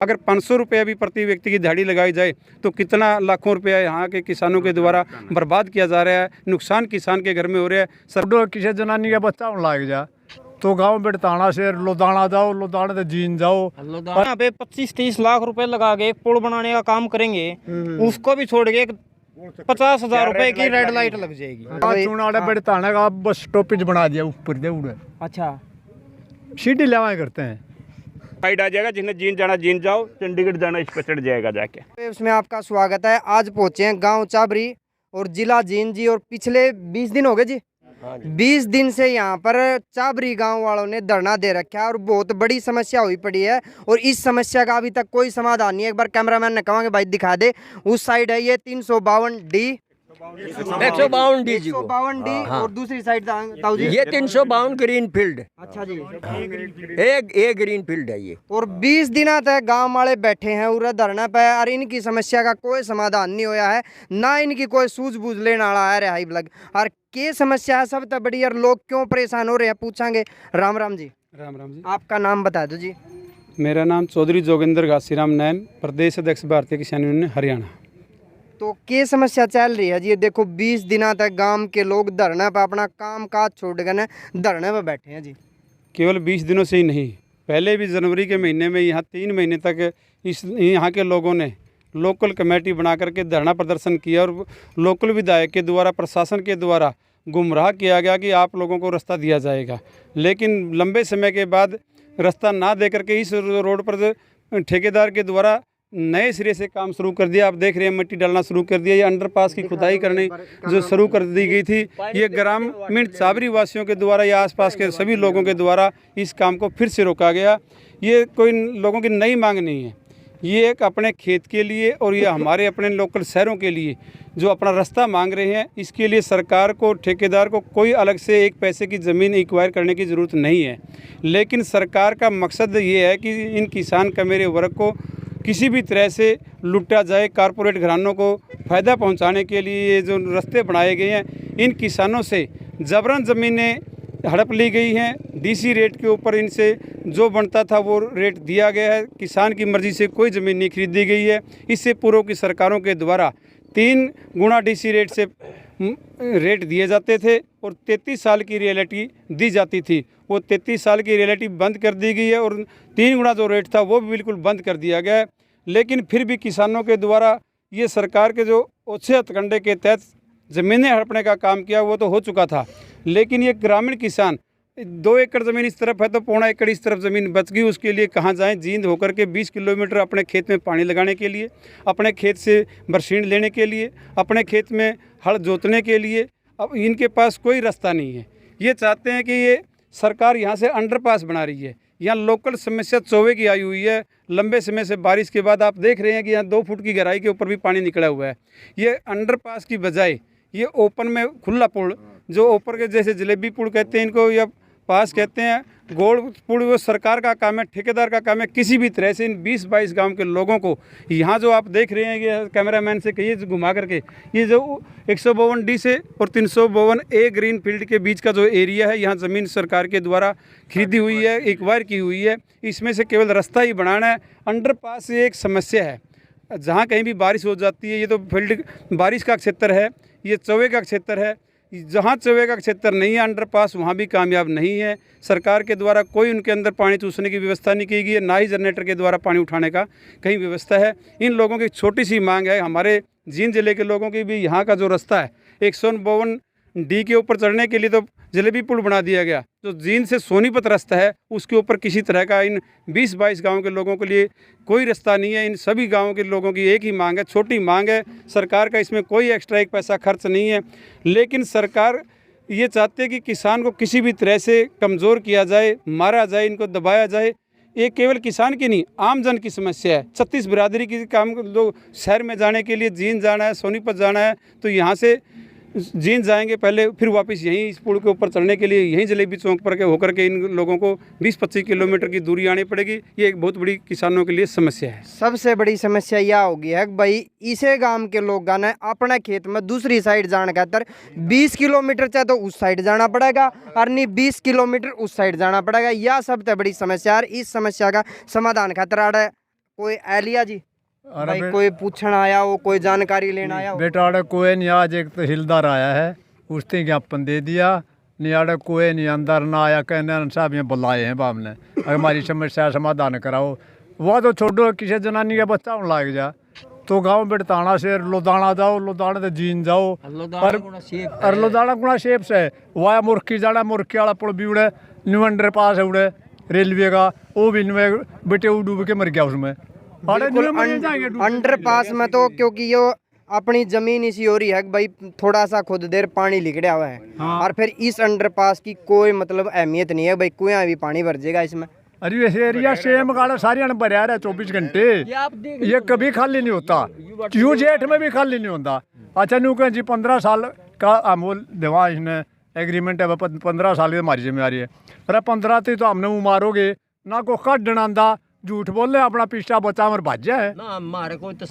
अगर 500 रुपया भी प्रति व्यक्ति की दिहाड़ी लगाई जाए तो कितना लाखों रुपया यहाँ के किसानों के द्वारा बर्बाद किया जा रहा है, नुकसान किसान के घर में हो रहा है। किसी जनानी का बच्चा होने लग जा तो गांव बेड़ताना से लुधियाना जाओ, लुधियाना से जीन जाओ, यहाँ पे 25-30 लाख रुपए लगा के एक पुल बनाने का काम करेंगे, उसको भी छोड़ के 50,000 रुपए की रेड लाइट लग जाएगी। चुनाड़ा बेड़ताना का बस स्टॉपेज बना दिया ऊपर दे उड़े। अच्छा, सीटी लेवा करते हैं, साइड आ जाएगा, जिन्हें जीन जाना जीन जाओ, चंडीगढ़ जाना इस पे चढ़ जाएगा जाके। उसमें आपका स्वागत है। आज पहुंचे हैं गांव चाबरी और जिला जींद जी, और पिछले 20 दिन हो गए जी, 20 दिन से यहाँ पर चाबरी गांव वालों ने धरना दे रखा है और बहुत बड़ी समस्या हुई पड़ी है और इस समस्या का अभी तक कोई समाधान नहीं है। एक बार कैमरामैन ने कहा कि भाई दिखा दे, उस साइड है ये 352D 152D जी, 152D और दूसरी साइड ताऊ जी ये 352 ग्रीन फील्ड। अच्छा जी, एक ग्रीन फील्ड है ये। और 20 दिन तक गांव वाले बैठे हैं उरा धरना पे और इनकी समस्या का कोई समाधान नहीं होया है, ना इनकी कोई सूझबूझ लेने वाला है रहा लग। और के समस्या है सब तक बड़ी, और लोग क्यों परेशान हो रहे हैं पूछांगे। राम राम जी। राम राम जी। आपका नाम बता दो जी। मेरा नाम चौधरी जोगिंदर घासीराम नैन, प्रदेश अध्यक्ष भारतीय किसान यूनियन हरियाणा। तो क्या समस्या चल रही है जी? ये देखो 20 दिनों तक गांव के लोग धरने पर अपना काम काज छोड़ कर धरने पर बैठे हैं जी। केवल 20 दिनों से ही नहीं, पहले भी जनवरी के महीने में यहाँ 3 महीने तक यहाँ के लोगों ने लोकल कमेटी बना करके धरना प्रदर्शन किया और लोकल विधायक के द्वारा, प्रशासन के द्वारा गुमराह किया गया कि आप लोगों को रास्ता दिया जाएगा। लेकिन लंबे समय के बाद रास्ता ना दे करके इस रोड पर ठेकेदार के द्वारा नए सिरे से काम शुरू कर दिया। आप देख रहे हैं मिट्टी डालना शुरू कर दिया। ये अंडरपास की खुदाई करने जो शुरू कर दी गई थी, ये ग्रामीण चाबरी वासियों के द्वारा या आसपास के सभी लोगों के द्वारा इस काम को फिर से रोका गया। ये कोई लोगों की नई मांग नहीं है, ये एक अपने खेत के लिए और ये हमारे अपने लोकल शहरों के लिए जो अपना रास्ता मांग रहे हैं, इसके लिए सरकार को, ठेकेदार को कोई अलग से एक पैसे की ज़मीन एक्वायर करने की ज़रूरत नहीं है। लेकिन सरकार का मकसद ये है कि इन किसान का मेरे वर्ग को किसी भी तरह से लूटा जाए। कारपोरेट घरानों को फ़ायदा पहुंचाने के लिए ये जो रास्ते बनाए गए हैं, इन किसानों से जबरन ज़मीनें हड़प ली गई हैं। डीसी रेट के ऊपर इनसे जो बनता था वो रेट दिया गया है। किसान की मर्ज़ी से कोई ज़मीन नहीं खरीदी गई है। इससे पूर्व की सरकारों के द्वारा 3 गुना डीसी रेट से रेट दिए जाते थे और 33 साल की रियलिटी दी जाती थी। वो 33 साल की रियलिटी बंद कर दी गई है और 3 गुना जो रेट था वो भी बिल्कुल बंद कर दिया गया है। लेकिन फिर भी किसानों के द्वारा ये सरकार के जो ओछे हथकंडे के तहत ज़मीनें हड़पने का काम किया वो तो हो चुका था। लेकिन ये ग्रामीण किसान 2 एकड़ ज़मीन इस तरफ है तो 1.25 एकड़ इस तरफ ज़मीन बच गई। उसके लिए कहाँ जाएं? जींद होकर के 20 किलोमीटर अपने खेत में पानी लगाने के लिए, अपने खेत से बरसीन लेने के लिए, अपने खेत में हल जोतने के लिए। अब इनके पास कोई रास्ता नहीं है। ये चाहते हैं कि ये सरकार यहाँ से अंडरपास बना रही है। यहाँ लोकल समस्या चौवे की आई हुई है। लंबे समय से बारिश के बाद आप देख रहे हैं कि यहाँ 2 फुट की गहराई के ऊपर भी पानी निकला हुआ है। ये अंडरपास की बजाय ये ओपन में खुला पुल, जो ऊपर के जैसे जलेबी पुल कहते हैं इनको या पास कहते हैं, गोल पुल, वो सरकार का काम है, ठेकेदार का काम है। किसी भी तरह से इन 20-22 गांव के लोगों को यहाँ जो आप देख रहे हैं, ये कैमरामैन से कहिए घुमा करके, ये जो 152D से और 352A ग्रीन फील्ड के बीच का जो एरिया है, यहाँ ज़मीन सरकार के द्वारा खरीदी हुई है, एक्वायर की हुई है। इसमें से केवल रास्ता ही बनाना है। अंडरपास एक समस्या है, जहाँ कहीं भी बारिश हो जाती है, ये तो फील्ड बारिश का क्षेत्र है, ये चौवे का क्षेत्र है। जहाँ चौवे का क्षेत्र नहीं है अंडरपास, वहाँ भी कामयाब नहीं है। सरकार के द्वारा कोई उनके अंदर पानी चूसने की व्यवस्था नहीं की गई है, ना ही जनरेटर के द्वारा पानी उठाने का कहीं व्यवस्था है। इन लोगों की छोटी सी मांग है, हमारे जींद जिले के लोगों की भी यहाँ का जो रास्ता है 152D के ऊपर चढ़ने के लिए तो जलेबी पुल बना दिया गया। जो जींद से सोनीपत रास्ता है उसके ऊपर किसी तरह का इन 20-22 गाँव के लोगों के लिए कोई रास्ता नहीं है। इन सभी गाँवों के लोगों की एक ही मांग है, छोटी मांग है। सरकार का इसमें कोई एक्स्ट्रा एक पैसा खर्च नहीं है। लेकिन सरकार ये चाहते है कि किसान को किसी भी तरह से कमज़ोर किया जाए, मारा जाए, इनको दबाया जाए। ये केवल किसान की नहीं, आम जन की समस्या है। 36 बिरादरी की काम लोग शहर में जाने के लिए जींद जाना है, सोनीपत जाना है, तो यहाँ से जींद जाएंगे पहले, फिर वापस यहीं इस पुल के ऊपर चढ़ने के लिए यहीं जलेबी चौक पर के होकर के इन लोगों को 20-25 किलोमीटर की दूरी आनी पड़ेगी। ये एक बहुत बड़ी किसानों के लिए समस्या है। सबसे बड़ी समस्या यह होगी है कि भाई इसे गांव के लोग ने अपने खेत में दूसरी साइड जाने खातर 20 किलोमीटर चाहे तो उस साइड जाना पड़ेगा और नहीं 20 किलोमीटर उस साइड जाना पड़ेगा। यह सबसे बड़ी समस्या है। इस समस्या का समाधान खातर कोई एलिया जी अरे भाई बे- कोई पूछण आया हो, कोई जानकारी लेना आया हो? बेटा आड़े कोई नहीं, आज एक तहसीलदार आया है, उसने ज्ञापन दे दिया, नहीं आड़े कोई नहीं अंदर ना आया, कहने साहब ये बुलाए हैं बाप ने, अगर हमारी समस्या समाधान कराओ। वह तो छोड़ो, किसी जनानी का बच्चा होने लग जा तो गांव बेड़ताना से लुधियाना जाओ, लुधियाना से जीन जाओ, और लुधियाना गुना शेप से वाया मुर्की जाना, मुर्की वाला पुल भी उड़े, न्यू अंडर पास है उड़े रेलवे का, वो भी न्यू बेटे डूब के मर गया उसमें। अंडर पास में तो क्योंकि ये अपनी जमीन इसी हो रही है कि भाई थोड़ा सा खुद देर पानी लिकड़ा हुआ है, और फिर इस अंडरपास की कोई मतलब अहमियत नहीं है भाई, कुआं भी पानी भर जाएगा इसमें। अरे ये एरिया सेम गाड़ा सारिया ने भरया रहा 24 घंटे, ये कभी खाली नहीं होता, यूं जेठ में भी खाली नहीं होता। अच्छा न्यू कहें जी 15 साल का अमूल देवा इसने एग्रीमेंट है, 15 साल की हमारी जिम्मेदारी है, अरे 15 थी तो हमने वो मारोगे ना, को कट डनांदा झूठ बोल रहे अपना पीछा बचा हमारे भाज्य है,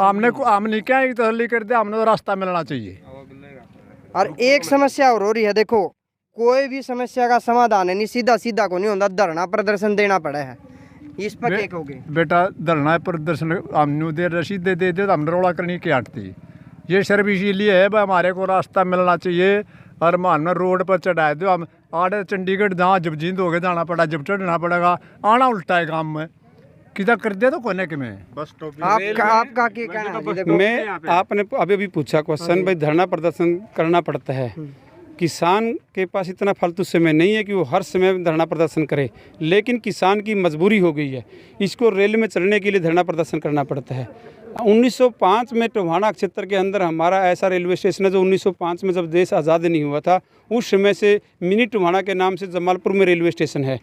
हमने क्या तसली कर दिया, हमने तो रास्ता मिलना चाहिए। और एक समस्या और हो रही है, देखो कोई भी समस्या का समाधान है नहीं, सीधा सीधा को नहीं होता, धरना प्रदर्शन देना पड़ा है, इस पर क्या कहोगे? बेटा धरना प्रदर्शन हमने दे रसीद दे तो हमने रोड़ा करनी की हटती, ये सिर्फ इसीलिए है भाई हमारे को रास्ता मिलना चाहिए, और मान रोड पर चढ़ाए दो, हम आड़े चंडीगढ़ जहाँ जब जींद हो गए जाना पड़ा, जब चढ़ना पड़ेगा, आना उल्टा है काम में किधर कर दिया तो कोने के में। आपका क्या कहना है जी? देखो मैं आपने अभी अभी पूछा क्वेश्चन, भाई धरना प्रदर्शन करना पड़ता है, किसान के पास इतना फालतू समय नहीं है कि वो हर समय धरना प्रदर्शन करे, लेकिन किसान की मजबूरी हो गई है, इसको रेल में चढ़ने के लिए धरना प्रदर्शन करना पड़ता है। 1905 में टोहाना क्षेत्र के अंदर हमारा ऐसा रेलवे स्टेशन है जो 1905 में जब देश आज़ाद नहीं हुआ था उस समय से मिनी टोहाना के नाम से जमालपुर में रेलवे स्टेशन है।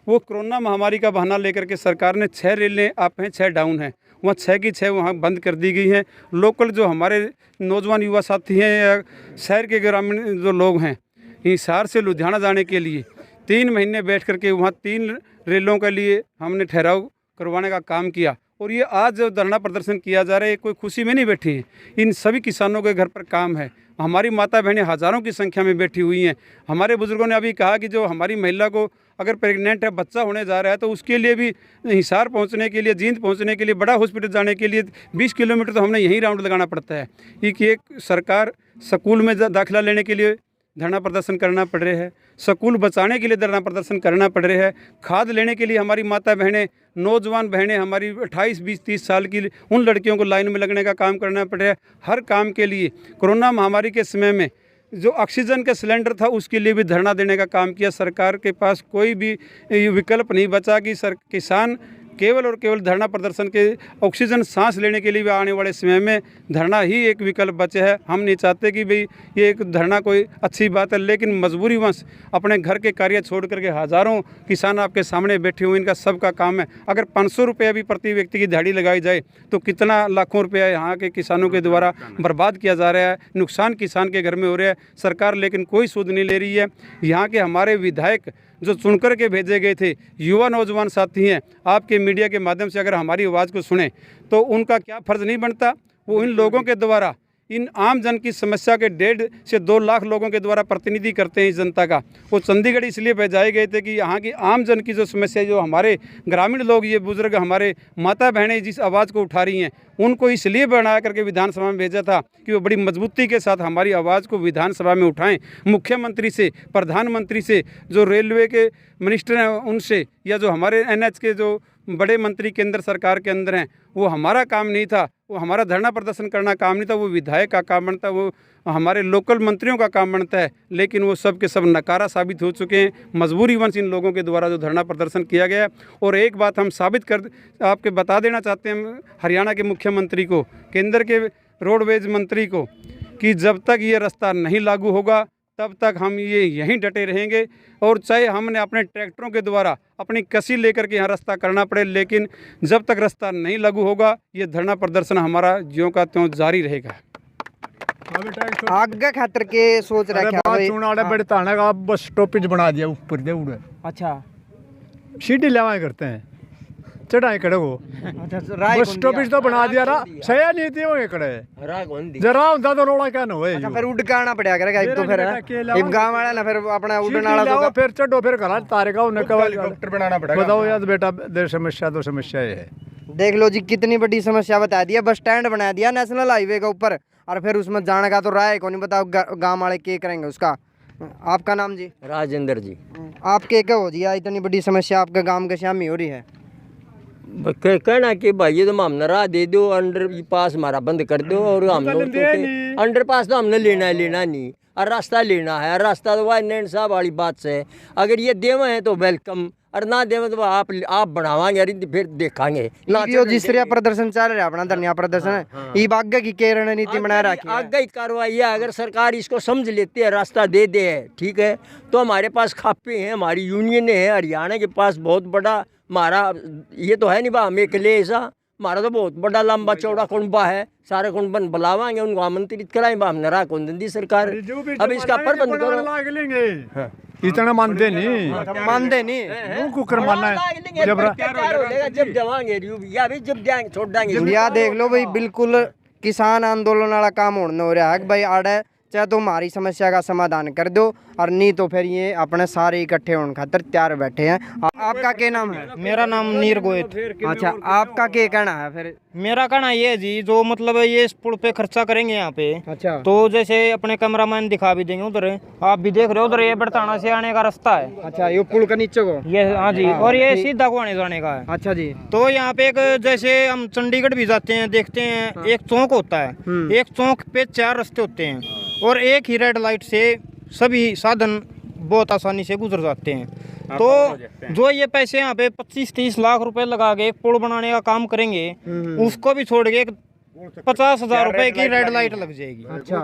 वो कोरोना महामारी का बहाना लेकर के सरकार ने 6 रेलें अप हैं, 6 डाउन हैं, वहाँ 6 की 6 वहाँ बंद कर दी गई हैं। लोकल जो हमारे नौजवान युवा साथी हैं या शहर के ग्रामीण जो लोग हैं, हिसार से लुधियाना जाने के लिए 3 महीने बैठ करके वहाँ 3 रेलों के लिए हमने ठहराव करवाने का काम किया। और ये आज जो धरना प्रदर्शन किया जा रहा है, कोई खुशी में नहीं बैठी हैं, इन सभी किसानों के घर पर काम है। हमारी माता बहनें हज़ारों की संख्या में बैठी हुई हैं। हमारे बुजुर्गों ने अभी कहा कि जो हमारी महिला को अगर प्रेग्नेंट है, बच्चा होने जा रहा है, तो उसके लिए भी हिसार पहुंचने के लिए, जींद पहुंचने के लिए, बड़ा हॉस्पिटल जाने के लिए 20 किलोमीटर तो हमने यहीं राउंड लगाना पड़ता है। एक सरकार स्कूल में दाखिला लेने के लिए धरना प्रदर्शन करना पड़ रहा है, स्कूल बचाने के लिए धरना प्रदर्शन करना पड़ रहा है, खाद लेने के लिए हमारी माता बहनें, नौजवान बहनें हमारी 28, 20, 30 साल की उन लड़कियों को लाइन में लगने का काम करना पड़ रहा है। हर काम के लिए कोरोना महामारी के समय में जो ऑक्सीजन का सिलेंडर था उसके लिए भी धरना देने का काम किया। सरकार के पास कोई भी विकल्प नहीं बचा कि किसान केवल और केवल धरना प्रदर्शन के ऑक्सीजन सांस लेने के लिए भी आने वाले समय में धरना ही एक विकल्प बचे है। हम नहीं चाहते कि भाई ये एक धरना कोई अच्छी बात है, लेकिन मजबूरीवश अपने घर के कार्य छोड़ करके हज़ारों किसान आपके सामने बैठे हुए, इनका सबका काम है। अगर 500 रुपया भी प्रति व्यक्ति की दिहाड़ी लगाई जाए तो कितना लाखों रुपया यहाँ के किसानों के द्वारा बर्बाद किया जा रहा है, नुकसान किसान के घर में हो रहा है। सरकार लेकिन कोई सूद नहीं ले रही है। यहाँ के हमारे विधायक जो चुनकर के भेजे गए थे, युवा नौजवान साथी हैं, आपके मीडिया के माध्यम से अगर हमारी आवाज़ को सुने तो उनका क्या फ़र्ज़ नहीं बनता, वो इन लोगों के द्वारा इन आम जन की समस्या के 1.5 से 2 लाख लोगों के द्वारा प्रतिनिधि करते हैं इस जनता का। वो चंडीगढ़ इसलिए भेजाए गए थे कि यहाँ की आम जन की जो समस्या, जो हमारे ग्रामीण लोग, ये बुजुर्ग, हमारे माता बहनें जिस आवाज़ को उठा रही हैं, उनको इसलिए बना करके विधानसभा में भेजा था कि वो बड़ी मजबूती के साथ हमारी आवाज़ को विधानसभा में उठाएं। मुख्यमंत्री से, प्रधानमंत्री से, जो रेलवे के मिनिस्टर हैं उनसे, या जो हमारे NH के जो बड़े मंत्री केंद्र सरकार के अंदर हैं, वो हमारा काम नहीं था, वो हमारा धरना प्रदर्शन करना काम नहीं था, वो विधायक का काम बनता, वो हमारे लोकल मंत्रियों का काम बनता है। लेकिन वो सब के सब नकारा साबित हो चुके हैं मजबूरीवश इन लोगों के द्वारा जो धरना प्रदर्शन किया गया। और एक बात हम साबित कर आपके बता देना चाहते हैं हरियाणा के मुख्यमंत्री को, केंद्र के रोडवेज मंत्री को, कि जब तक ये रास्ता नहीं लागू होगा तब तक हम ये यहीं डटे रहेंगे। और चाहे हमने अपने ट्रैक्टरों के द्वारा अपनी कसी लेकर के यहाँ रास्ता करना पड़े, लेकिन जब तक रास्ता नहीं लागू होगा ये धरना प्रदर्शन हमारा ज्यों का त्यों जारी रहेगा। आगे खातर के सोच रखा भाई। बेड़ताना का बस स्टॉपेज बना दिया ऊपर दे उड़े, अच्छा सीढ़ी लेवाएं करते हैं, चढ़ाए खड़े हो, अच्छा बस स्टॉपेज तो बना दिया रहा, सया नहीं थी वो खड़े जरा होता तो रोड़ा क्या ना होए। अच्छा फिर उड़ के आना पड़ेगा करेगा एक तो फिर एक गांव वाला ना फिर अपना उड़ने वाला तो फिर चढ़ो, फिर घर तारे का हेलीकॉप्टर बनाना पड़ेगा। बताओ यार बेटा, देर समस्या तो समस्या है, देख लो जी कितनी बड़ी समस्या बता दी है। बस स्टैंड बना दिया नेशनल हाईवे के ऊपर और फिर उसमें जाने का तो राय को नहीं बताओ गांव वाले क्या करेंगे उसका। आपका नाम जी? राजेंद्र जी। आपके क्या हो जी इतनी बड़ी समस्या आपके गांव के शामी हो रही है? कहना कि भाई ये तो हमने राह दे दो, अंडर पास हमारा बंद कर दो और हम लोग तो अंडर पास तो हमने लेना नहीं और रास्ता लेना है। रास्ता तो वाह नैन साहब वाली बात से अगर ये देवे हैं तो वेलकम और ना देवे तो आप बढ़ावांगे और फिर देखांगे ना। जिस तरह प्रदर्शन चल रहा है अपना धरना प्रदर्शन है ये आगे की क्या रणनीति बना रखी है? आगे ही कार्रवाई है। अगर सरकार इसको समझ लेती है, रास्ता दे दे ठीक है, तो हमारे पास खापे हैं, हमारी यूनियन है, हरियाणा के पास बहुत बड़ा हमारा ये तो है नहीं बा हम अकेले ऐसा, हमारा तो बहुत बड़ा लंबा चौड़ा कुंबा है। सारे कुंबन बुलावाएंगे, उनको आमंत्रित कराएंगे, हमने राह कौन दी सरकार। अब इसका प्रबंध करो। इतना मानते नहीं कुकर मानना है जब देवांगे या भी जब देंगे छोड़ देंगे। या देख लो भाई बिल्कुल किसान आंदोलन वाला काम होने हो रहा है कि भाई आड़े चाहे तो हमारी समस्या का समाधान कर दो और नहीं तो फिर ये अपने सारे इकट्ठे होने खातर तैयार बैठे हैं। आपका क्या नाम है? मेरा नाम नीर गोयत। अच्छा आपका क्या कहना है फिर? मेरा कहना ये है जी जो मतलब ये इस पुल पे खर्चा करेंगे यहाँ पे, अच्छा तो जैसे अपने कैमरामैन दिखा भी देंगे उधर, आप भी देख रहे हो उधर ये बड़ताना से आने का रास्ता है। अच्छा ये पुल का नीचे को ये हाँ जी, और ये सीधा को आने जाने का है। अच्छा जी। तो यहाँ पे एक जैसे हम चंडीगढ़ भी जाते हैं देखते हैं एक चौक होता है, एक चौक पे 4 रास्ते होते हैं और एक ही रेड लाइट से सभी साधन बहुत आसानी से गुजर जाते हैं। तो जो ये पैसे यहाँ पे 25-30 लाख रुपए लगा के एक पुल बनाने का काम करेंगे, उसको भी छोड़ के 50,000 रुपए की रेड लाइट लग जाएगी। अच्छा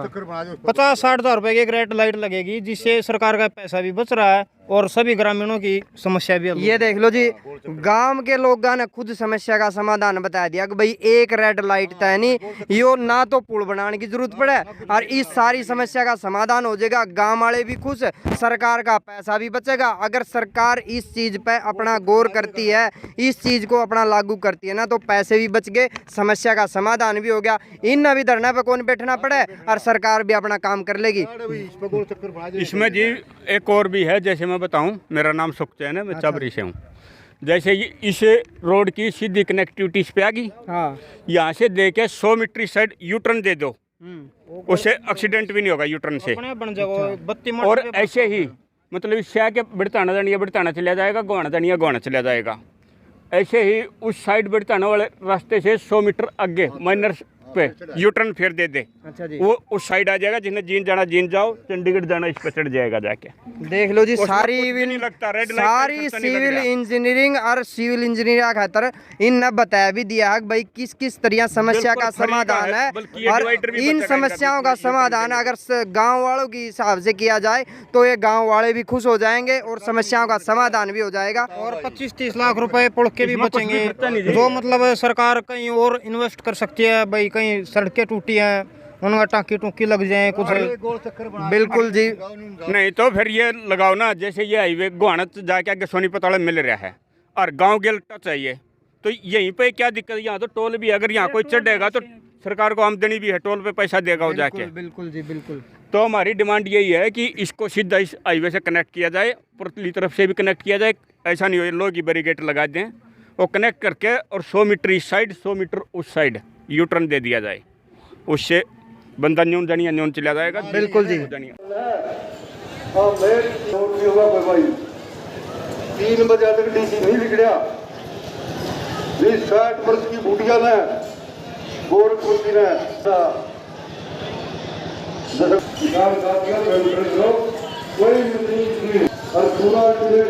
50-60 हजार रुपए की एक रेड लाइट लगेगी, जिससे सरकार का पैसा भी बच रहा है और सभी ग्रामीणों की समस्या भी हल। ये देख लो जी गांव के लोगों ने खुद समस्या का समाधान बता दिया कि भाई एक रेड लाइट तय नहीं यो ना तो पुल बनाने की जरूरत पड़े और इस सारी समस्या का समाधान हो जाएगा। गांव वाले भी खुश, सरकार का पैसा भी बचेगा। अगर सरकार इस चीज पे अपना गौर करती है, इस चीज को अपना लागू करती है ना, तो पैसे भी बच गए, समस्या का समाधान भी हो गया। इन भी धरना पे कौन बैठना पड़े और सरकार भी अपना काम कर लेगी। इसमें जी एक और भी है, जैसे मैं बताऊं, मेरा नाम सुखचैन है, मैं चाबरी से हूँ। जैसे ये इस रोड की सीधी कनेक्टिविटी इस पे आ गई, हाँ यहाँ से दे के 100 मीटर इस साइड यू टर्न दे दो, उससे एक्सीडेंट भी नहीं होगा यू टर्न से। बन जाएगा और ऐसे ही मतलब इससे आके बिड़ताना दनिया बिड़ताना चला जाएगा, गोवाना दनिया गोवाना चला जाएगा। ऐसे ही उस साइड बिड़ताना वाले रास्ते से 100 मीटर आगे माइनर पे यू टर्न फिर दे दे। अच्छा जी। वो उस साइड आ जाएगा, जिन्हें जीन जाना जीन जाओ, चंडीगढ़ जाना इस पे चढ़ जाएगा जाके। देख लो जी सारी नहीं लगता, रेड लाइट सारी सिविल इंजीनियरिंग और सिविल इंजीनियर खातर इन बता भी दिया है भाई किस किस तरह समस्या का समाधान है और इन समस्याओं का समाधान अगर गांव वालों की हिसाब से किया जाए तो ये गांव वाले भी खुश हो जाएंगे और समस्याओं का समाधान भी हो जाएगा। और 25-30 लाख रुपए पुल के भी बचेंगे, जो मतलब सरकार कहीं और इन्वेस्ट कर सकती है। भाई कहीं सड़कें टूटी हैं, उनका टाँकी टूकी लग जाए कुछ। बिल्कुल जी। नहीं तो फिर ये लगाओ ना, जैसे ये हाईवे गोहाना जाके आगे सोनीपत वाला मिल रहा है और गांव गेल टच चाहिए, तो यहीं पे क्या दिक्कत, यहाँ तो टोल भी, अगर यहाँ कोई चढ़ेगा तो सरकार को आमदनी भी है, टोल पे पैसा देगा वो जाके। बिल्कुल जी बिल्कुल। तो हमारी डिमांड यही है कि इसको सीधा इस हाईवे से कनेक्ट किया जाए, पुरतली तरफ से भी कनेक्ट किया जाए। ऐसा नहीं हो लोग की बैरिकेड लगा दें, वो कनेक्ट करके और 100 मीटर इस साइड 100 मीटर उस साइड यू टर्न दे दिया जाए, उससे बंदा न्यून जानिया न्यून चला जाएगा। बिल्कुल जी। 3 बजे तक डीसी नहीं बिगड़िया। 60 वर्ष की बुढ़िया ने गोरखपुर की ने कोई और पूरा पूरी